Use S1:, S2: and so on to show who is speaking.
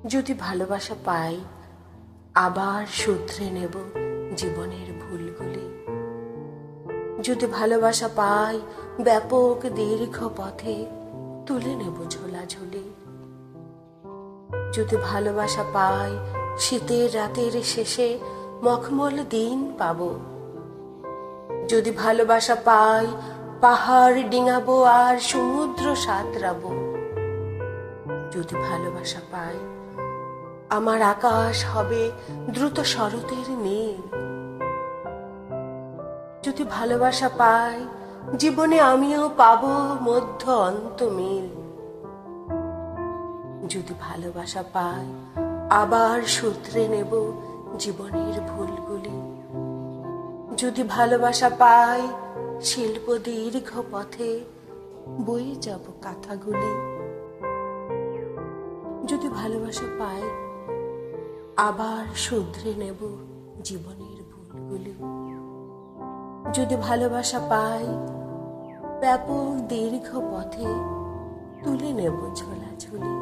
S1: যদি ভালোবাসা পাই আবার শুধরে নেব জীবনের ভুলগুলি। যদি ভালোবাসা পাই ব্যাপক দীর্ঘ পথে তুলে নেব ঝোলাঝুলি। যদি ভালোবাসা পাই শীতের রাতের শেষে মখমল দিন পাব। যদি ভালোবাসা পাই পাহাড় ডিঙাবো আর সমুদ্র সাঁতরাবো। যদি ভালোবাসা পাই আমার আকাশ হবে দ্রুত শরতের নীল। যদি ভালোবাসা পাই জীবনে আমিও পাবো মধ্য অন্ত মিল। যদি ভালোবাসা পাই আবার শুধরে নেব জীবনের ভুলগুলি। যদি ভালোবাসা পাই শিল্প দীর্ঘ পথে বয়ে যাব কাঁথাগুলি। যদি ভালোবাসা পাই আবার শুধরে নেব জীবনের ভুলগুলি। যদি ভালোবাসা পাই ব্যাপক দীর্ঘ পথে তুলে নেব ঝোলাঝুলি।